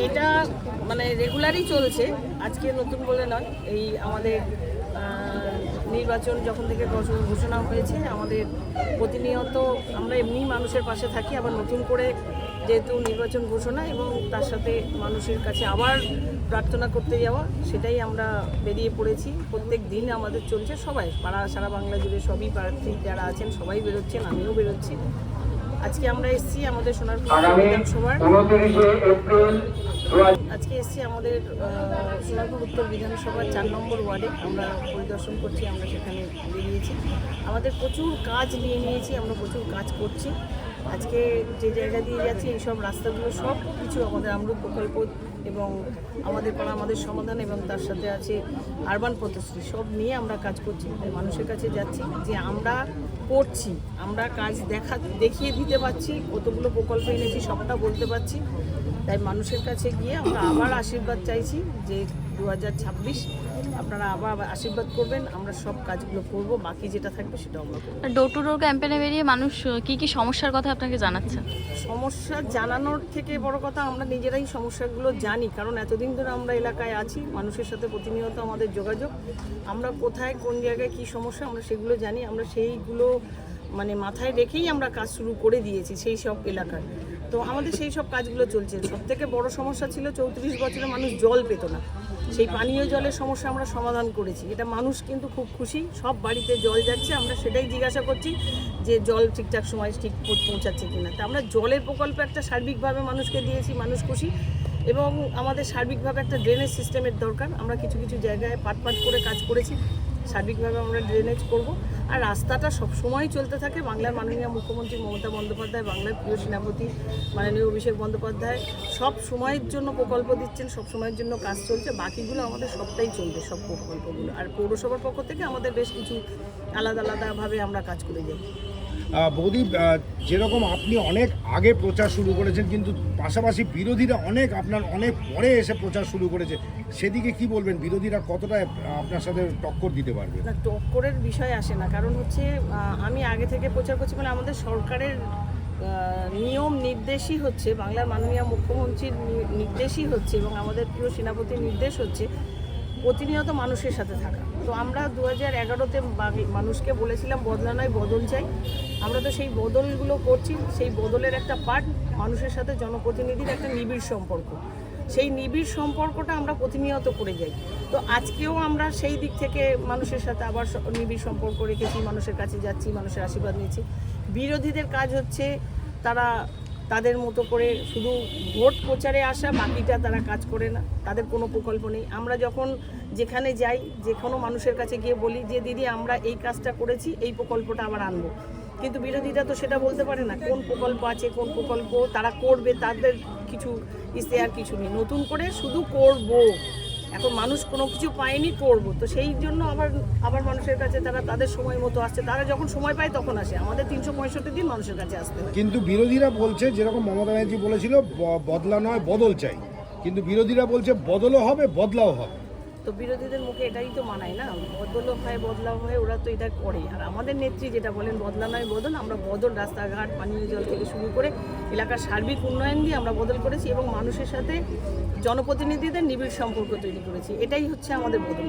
এটা মানে রেগুলারই চলছে, আজকে নতুন বলে নয়। এই আমাদের নির্বাচন যখন থেকে ঘোষণা হয়েছে, আমাদের প্রতিনিয়ত আমরা এমনি মানুষের পাশে থাকি, আবার নতুন করে যেহেতু নির্বাচন ঘোষণা এবং তার সাথে মানুষের কাছে আবার প্রার্থনা করতে যাওয়া, সেটাই আমরা বেরিয়ে পড়েছি। প্রত্যেক দিন আমাদের চলছে, সবাই সারা বাংলা জুড়ে সবই প্রার্থী যারা আছেন সবাই বেরোচ্ছেন, আমিও বেরোচ্ছি। আজকে আমরা এসেছি আমাদের সোনারপুর বিধানসভার আজকে এসেছি আমাদের সোনারপুর উত্তর বিধানসভার 4 নম্বর ওয়ার্ডে আমরা পরিদর্শন করছি। আমরা সেখানে বেরিয়েছি, আমাদের প্রচুর কাজ নিয়ে নিয়েছি, আমরা প্রচুর কাজ করছি। আজকে যে জায়গা দিয়ে যাচ্ছি এইসব রাস্তাগুলো সব কিছু আমাদের আমরূপ প্রকল্প এবং আমাদের পাড়া আমাদের সমাধান এবং তার সাথে আছে আরবান পথশ্রী, সব নিয়ে আমরা কাজ করছি। তাই মানুষের কাছে যাচ্ছি যে আমরা করছি, আমরা কাজ দেখিয়ে দিতে পারছি, কতগুলো প্রকল্প এনেছি সবটা বলতে পারছি। তাই মানুষের কাছে গিয়ে আমরা আবার আশীর্বাদ চাইছি যে 2026 আপনারা আবার আশীর্বাদ করবেন, আমরা সব কাজগুলো করব, বাকি যেটা থাকবে সেটা আমরা করব। ডোর টু ডোর ক্যাম্পেইনে বেরিয়ে মানুষ কি কি সমস্যার কথা আপনাকে জানাচ্ছেন? সমস্যা জানানোর থেকে বড় কথা আমরা নিজেরাই সমস্যাগুলো জানি, কারণ এতদিন ধরে আমরা এলাকায় আছি, মানুষের সাথে প্রতিনিয়ত আমাদের যোগাযোগ, আমরা কোথায় কোন জায়গায় কি সমস্যা আমরা সেগুলো জানি। আমরা সেইগুলো মানে মাথায় রেখেই আমরা কাজ শুরু করে দিয়েছি সেই সব এলাকায়। তো আমাদের সেই সব কাজগুলো চলছে। সবথেকে বড় সমস্যা ছিল 34 বছরের মানুষ জল পেত না, সেই পানীয় জলের সমস্যা আমরা সমাধান করেছি। এটা মানুষ কিন্তু খুব খুশি, সব বাড়িতে জল যাচ্ছে। আমরা সেটাই জিজ্ঞাসা করছি যে জল ঠিকঠাক সময় ঠিক পৌঁছাচ্ছে কিনা। তা আমরা জলের প্রকল্প একটা সার্বিকভাবে মানুষকে দিয়েছি, মানুষ খুশি। এবং আমাদের সার্বিকভাবে একটা ড্রেনেজ সিস্টেমের দরকার, আমরা কিছু কিছু জায়গায় পাট করে কাজ করেছি, সার্বিকভাবে আমরা ড্রেনেজ করব। আর রাস্তাটা সবসময় চলতে থাকে। বাংলার মাননীয় মুখ্যমন্ত্রী মমতা বন্দ্যোপাধ্যায়, বাংলার প্রিয় সেনাপতি মাননীয় অভিষেক বন্দ্যোপাধ্যায় সব সময়ের জন্য প্রকল্প দিচ্ছেন, সব সময়ের জন্য কাজ চলছে। বাকিগুলো আমাদের সবটাই চলবে, সব প্রকল্পগুলো। আর পৌরসভার পক্ষ থেকে আমাদের বেশ কিছু আলাদাভাবে আমরা কাজ করে যাই। বৌদি, যেরকম আপনি অনেক আগে প্রচার শুরু করেছেন, কিন্তু পাশাপাশি বিরোধীরা আপনার অনেক পরে এসে প্রচার শুরু করেছে, সেদিকে কি বলবেন? বিরোধীরা কতটা আপনার সাথে টক্কর দিতে পারবে? না, টক্করের বিষয় আসে না, কারণ হচ্ছে আমি আগে থেকে প্রচার করছি, মানে আমাদের সরকারের নিয়ম নির্দেশই হচ্ছে, বাংলার মাননীয় মুখ্যমন্ত্রীর নির্দেশই হচ্ছে এবং আমাদের প্রিয় সেনাপতির নির্দেশ হচ্ছে প্রতিনিয়ত মানুষের সাথে থাকা। তো আমরা 2011-তে মানুষকে বলেছিলাম বদলা নয় বদল চাই। আমরা তো সেই বদলগুলো করছি। সেই বদলের একটা পার্ট মানুষের সাথে জনপ্রতিনিধির একটা নিবিড় সম্পর্ক, সেই নিবিড় সম্পর্কটা আমরা প্রতিনিয়ত করে যাই। তো আজকেও আমরা সেই দিক থেকে মানুষের সাথে আবার নিবিড় সম্পর্ক রেখেছি, মানুষের কাছে যাচ্ছি, মানুষের আশীর্বাদ নিয়েছি। বিরোধীদের কাজ হচ্ছে তারা তাদের মতো করে শুধু ভোট প্রচারে আসা, বাকিটা তারা কাজ করে না, তাদের কোনো প্রকল্প নেই। আমরা যখন যেখানে যাই, যে কোনো মানুষের কাছে গিয়ে বলি যে দিদি আমরা এই কাজটা করেছি, এই প্রকল্পটা আবার আনবো, কিন্তু বিরোধীরা তো সেটা বলতে পারে না কোন প্রকল্প আছে, কোন প্রকল্প তারা করবে, তাদের কিছু ইশতেহার কিছু নেই। নতুন করে শুধু করব, এখন মানুষ কোনো কিছু পায়নি, করব। তো সেই জন্য আবার মানুষের কাছে তারা তাদের সময় মতো আসছে, তারা যখন সময় পায় তখন আসে। আমাদের 365 দিন মানুষের কাছে আসতে হয়। কিন্তু বিরোধীরা বলছে, যেরকম মমতা ব্যানার্জি বলেছিল বদলা নয় বদল চাই, কিন্তু বিরোধীরা বলছে বদলও হবে বদলাও হবে। তো বিরোধীদের মুখে এটাই তো মানায় না, বদলও হয় বদলাও হয়, ওরা তো এটা করে। আর আমাদের নেত্রী যেটা বলেন বদলা নয় বদল, আমরা বদল রাস্তাঘাট পানীয় জল থেকে শুরু করে এলাকার সার্বিক উন্নয়ন দিয়ে আমরা বদল করেছি এবং মানুষের সাথে জনপ্রতিনিধিদের নিবিড় সম্পর্ক তৈরি করেছি। এটাই হচ্ছে আমাদের বদল।